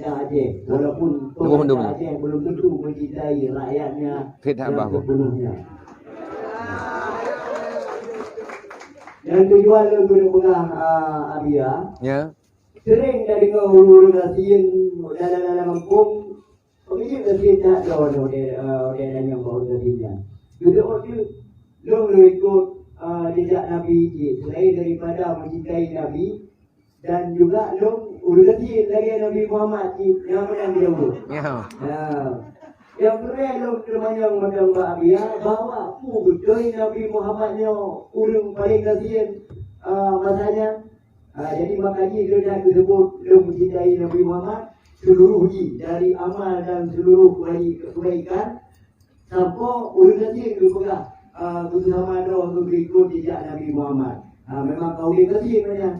pemerintah Aceh. Walaupun pemerintah Aceh belum tentu mencintai rakyatnya yang sepenuhnya. Yang tujuan lebih pegang Abia. Ya. Sering dari ngurus kasihan dalam kampung. Pergi kasihan tak jauh orang yang baru kasihan. Juga orang lu ikut jejak Nabi selain daripada mencintai Nabi. Dan juga lu uruskan lagi Nabi Muhammad yang menang dia dulu. Ya. Yang kedua lu termanjang macam Mbak Abia bahawa betul Nabi Muhammadnya urung paling kasihan masanya. Jadi makanya dia dah disebut lu mencintai Nabi Muhammad seluruhnya dari amal dan seluruh kebaikan sampai uruskan dia juga bersama doa untuk ikut jejak Nabi Muhammad. Memang kau dia kasih banyak.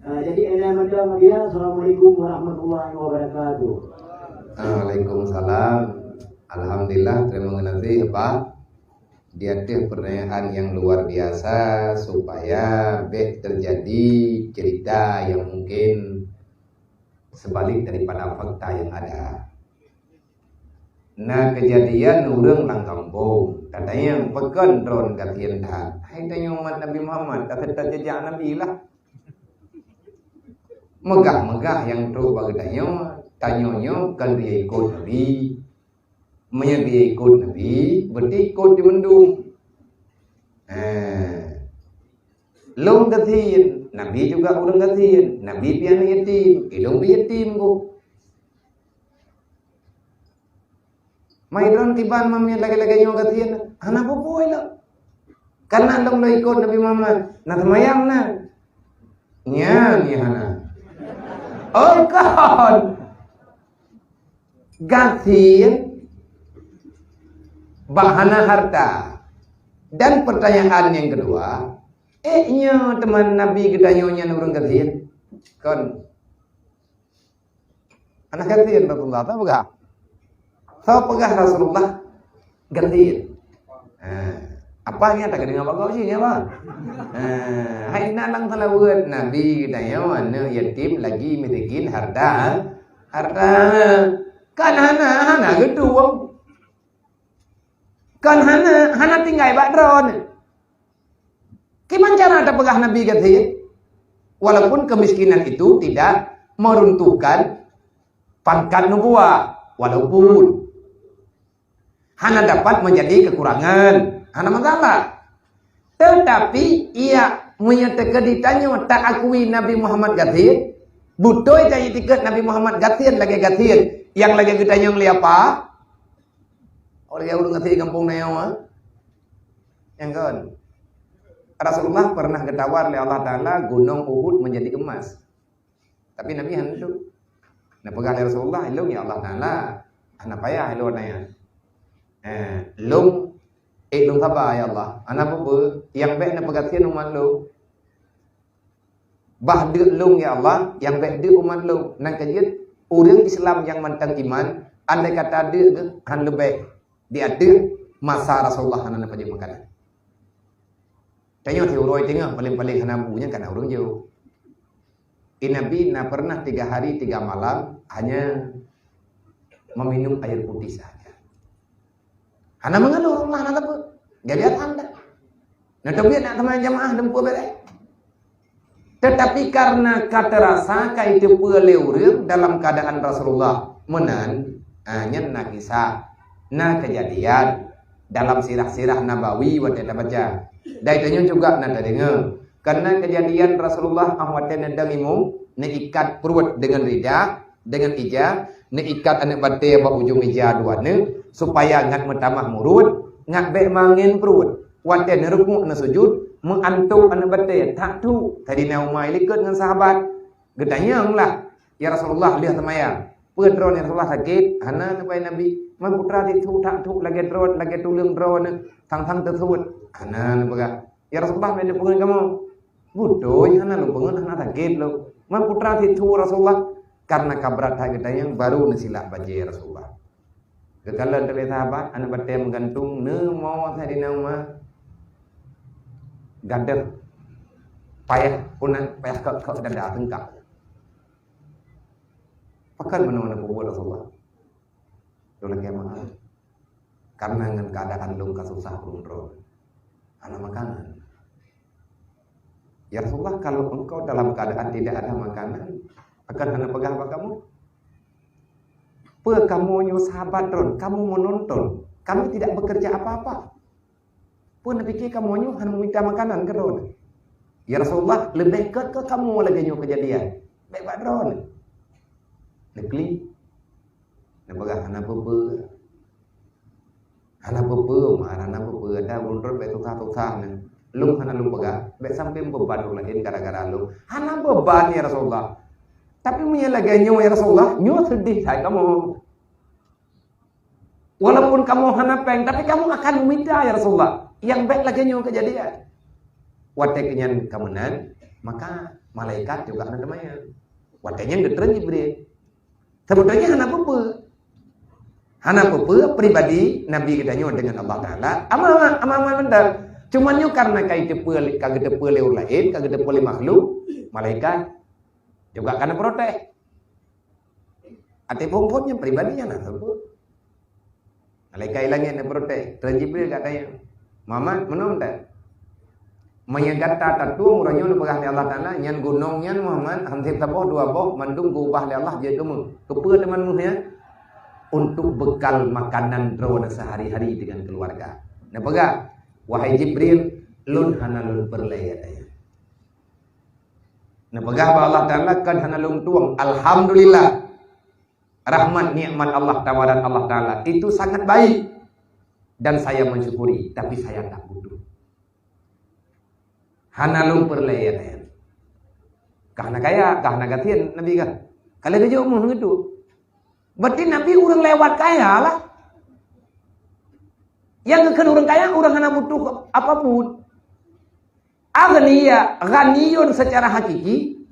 Jadi ada macam dia. Assalamualaikum warahmatullahi wabarakatuh. Waalaikumsalam. Alhamdulillah, terima kasih Pak. Dia pertanyaan yang luar biasa supaya terjadi cerita yang mungkin sebalik daripada fakta yang ada. Nah kejadian urang lang kampung katanya pekan drone katian dah. Hai tanya umat Nabi Muhammad kata jejak Nabi lah. Megah-megah yang tu bagi tanya kan dia ikut Nabi. Menya dia ikut Nabi, berarti ikut di mendung. Long katian, Nabi juga urang katian. Nabi pian yatim, ilung yatim bu. Maidron tiban mamnya lagi-lagi nyo katian. Anak apa boleh lah. Karena long lo ikut Nabi Muhammad. Nah semayang na. Nya ni hana. Oh kawan. Katian bahana harta. Dan pertanyaan yang kedua, nya teman Nabi kita nyonya nurung katian. Kon. Anak katian Rasulullah tahu enggak? Tahu pegah Rasulullah katian. Apanya tak kena bagau sih ya bang. Hai nalang telah buat Nabi kita nyonya yatim lagi miskin harta. Kan hana gedung. Kan hana tinggal bakron. Gimana cara ada pegah Nabi kata? Walaupun kemiskinan itu tidak meruntuhkan pangkat nubuah, walaupun hana dapat menjadi kekurangan, hana masalah. Tetapi ia menyatakan ditanya tak akui Nabi Muhammad kata, butuh jadi tiket Nabi Muhammad gatian lagi gatian, yang lagi kita yang lihat apa? Orang yang udah ngerti kampung nayawa, yang kan? Rasulullah pernah ditawar oleh Allah Taala gunung Uhud menjadi emas, tapi Nabi hantu. Nah pegang Rasulullah, ilung ya Allah Taala, anak payah ilung naya. Lung, lung apa ya Allah? Anak apa? Yang baik nak pegatian umat lu. Bah lung ya Allah, yang baik di umat lu. Nang kajian orang Islam yang mantang iman, andai kata dia han lebih. Dia ada masa Rasulullah hana pada makanan. Tanya teoroi tengah paling-paling hana punya kan orang jauh. Nabi na pernah 3 hari 3 malam hanya meminum air putih saja. Hana mengeluh Allah hana apa? Jadi anda. Nah tapi nak teman jamaah dempu beres. Tetapi karena kata rasa kaitu peleureum dalam keadaan Rasulullah menan hanya nak kisah. Nah kejadian dalam sirah-sirah Nabawi wadai baca. Dari itu juga nak dengar. Karena kejadian Rasulullah Ahmad dan imu ikat perut dengan lidah, dengan ija, ikat anak batai apa ujung ija dua supaya ngat metamah murut, ngat be mangin perut. Wadai ruku na sujud, mengantuk anak batai tak tu. Tadi naumai likut dengan sahabat. Gedanyang lah. Ya Rasulullah lihat temayang. Pedron ya Rasulullah sakit, hana supaya Nabi man putra itu tak tu lagi drone lagi tulung drone tang tersebut hana naga ya Rasulullah mana pengen kamu bodoh hana lu pengen hana sakit lu man putra itu Rasulullah karena kabrat kita yang baru nasilah baca Rasulullah kekalan dari sahabat anak batai menggantung ne mau tadi nama gader payah punan payah kau dada tengkap Pakan mana buat Rasulullah. Dola kemana? Karena dengan keadaan lu kasusah kontrol. Anak makanan. Ya Rasulullah, kalau engkau dalam keadaan tidak ada makanan, akan hanya pegang apa kamu? Kamu nyu sahabat Ron, kamu menonton, kami tidak bekerja apa-apa. Pun pikir kamu nyu hanya meminta makanan ke Ron. Ya Rasulullah, lebih ke kamu lagi nyu kejadian. Baik Pak Ron. Negeri. Nampak anak bebe. Anak bebe, anak bebe ada mundur baik tukar-tukar ni. Lu hana lu pegang, baik sampai beban lain gara-gara lu. Hana beban ya Rasulullah. Tapi punya lagi nyu ya Rasulullah, nyu sedih saya kamu. Walaupun kamu hana peng, tapi kamu akan meminta ya Rasulullah. Yang baik lagi nyu kejadian. Wateknya kemenan, maka malaikat juga ada namanya. Wateknya getren Jibril. Sebetulnya hana bebe. Hana bebe pribadi Nabi kita nyu dengan Allah Taala. Ama mendal. Cuma nyu karena kagak tepel lain, kagak tepel makhluk, malaikat juga karena protes. Ati pungpungnya pribadinya nah sebut. Malaikat ilangnya protes. Tuan Jibril katanya, Muhammad menong tak? Menyegata tatu murahnya lu pegang Allah Taala nyan gunung nyan Muhammad hampir taboh dua boh mandung gubah Allah jadi kamu kepe teman muhnya untuk bekal makanan drone sehari-hari dengan keluarga. Nah pegang wahai Jibril lun hana lun perlaya daya. Nah pegang Allah Taala kan hana lun tuang alhamdulillah rahmat nikmat Allah tawaran Allah Taala itu sangat baik dan saya mensyukuri tapi saya tak butuh. Hana lung perlayan. Karena kaya, karena gatian Nabi kan. Kalau dia umum itu. Berarti Nabi orang lewat kaya lah. Yang kan orang kaya, orang hana butuh apapun. Ghaniyun secara hakiki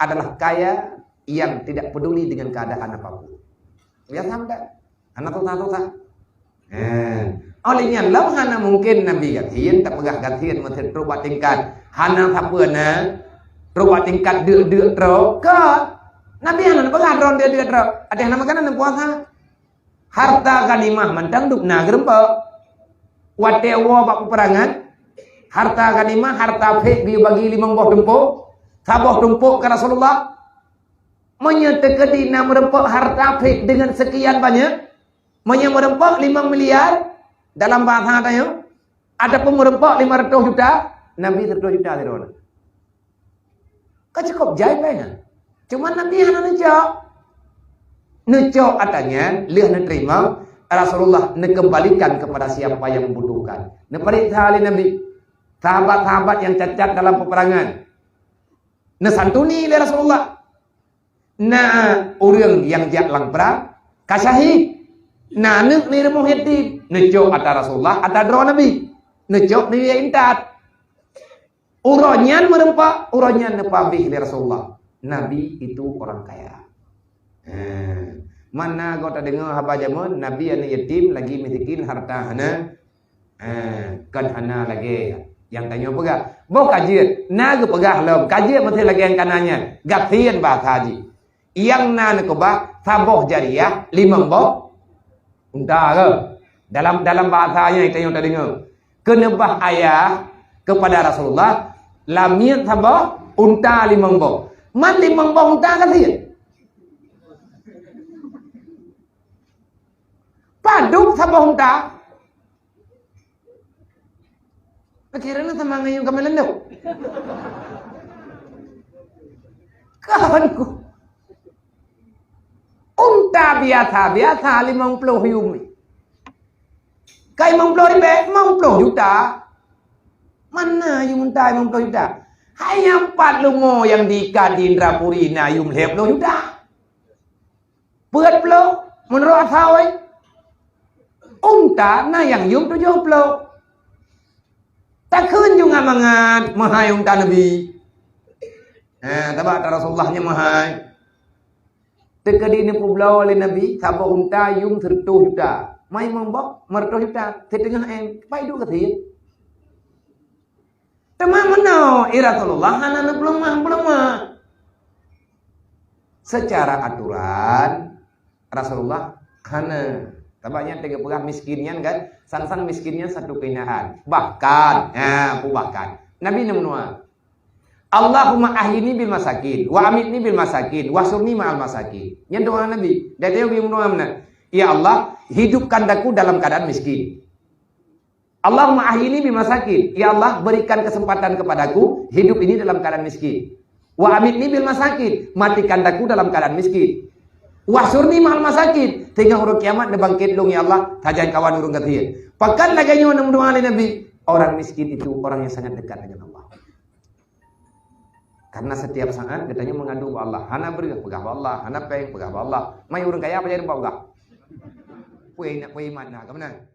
adalah kaya yang tidak peduli dengan keadaan apapun. Ya sampai. Hana tuta-tuta. Olehnya lau hana mungkin Nabi gatian tak pegah gatian mesti terubah tingkat hana sapena terubah tingkat de tro ke Nabi hana pegah ron de tro ada hana makanan puasa harta ganimah mentang duk na gerempa wate wo bak peperangan harta ganimah harta fe bi bagi 5 boh tumpuk saboh tumpuk ke Rasulullah menyetekedi na merempok harta fe dengan sekian banyak merempok 5 miliar dalam bahasa katanya ada pun merempok 500 juta Nabi 100 juta dirona. Kan cukup jahit banyak. Cuma Nabi hanya necok atanya lihat nerima Rasulullah nekembalikan kepada siapa yang membutuhkan. Neperiksa oleh Nabi sahabat-sahabat yang cacat dalam peperangan. Nesantuni oleh Rasulullah. Nah orang yang jatlang perang kasyahid. Nah, ni remuh yatim. Necok ata Rasulullah, ata dro Nabi. Necok ni intat. Uronyan merempak, uronyan nepabih li Rasulullah. Nabi itu orang kaya. Mana kau tak dengar apa jaman Nabi yang yatim lagi miskin harta hana. Kan hana lagi. Yang tanya pegah. Boh kajian, naga pegah lom. Kajian mesti lagi yang kanannya. Gapsian bahasa haji. Yang na nekobah saboh jariah 5 boh. Unta ke? Dalam bahasanya itu yang tadi dengar. Kenebah ayah kepada Rasulullah lamiat sabah unta 5 boh. Man 5 boh unta kan dia? Paduk sabah unta. Akhirnya sama ngayung kami lenduk. Kawanku. Unta biasa 50 yumi. Kai 50 juta. Mana yung unta 50 juta? Hanya 4 lungo yang diikat di Indrapuri na yung 50 juta. Buat puluh menurut asawai. Unta na yang yung 70. Takun yung amangan mahal unta Nabi. Tabak Rasulullahnya mahal. Tekadi ni pulau oleh Nabi, sabah unta yung 30 juta. Mai membok 100 juta. Setengah pai du kathi. Tema mana? Rasulullah hana belum mah. Secara aturan Rasulullah hana tabaknya tiga pegang miskinnya kan, sang miskinnya satu kenyataan. Bahkan, bahkan Nabi menua Allahumma ahyini bil masakin wa amitni bil masakin wa surni ma'al masakin. Yang doa Nabi. Dan dia menua mana? Ya Allah, hidupkan aku dalam keadaan miskin. Allahumma ahyini bil masakin. Ya Allah, berikan kesempatan kepadaku hidup ini dalam keadaan miskin. Wa amitni bil masakin. Matikan aku dalam keadaan miskin. Wa surni ma'al masakin. Tengah urang kiamat dibangkit long ya Allah, tajan kawan urang katian. Pakan lagi nyu doa Nabi. Orang miskin itu orang yang sangat dekat dengan Allah. Karena setiap saat katanya mengadu ke Allah. Hana beri pegah Allah, hana peng pegah Allah. Mai urang kaya apa jadi pegah? Puing nak puing mana? Kemana?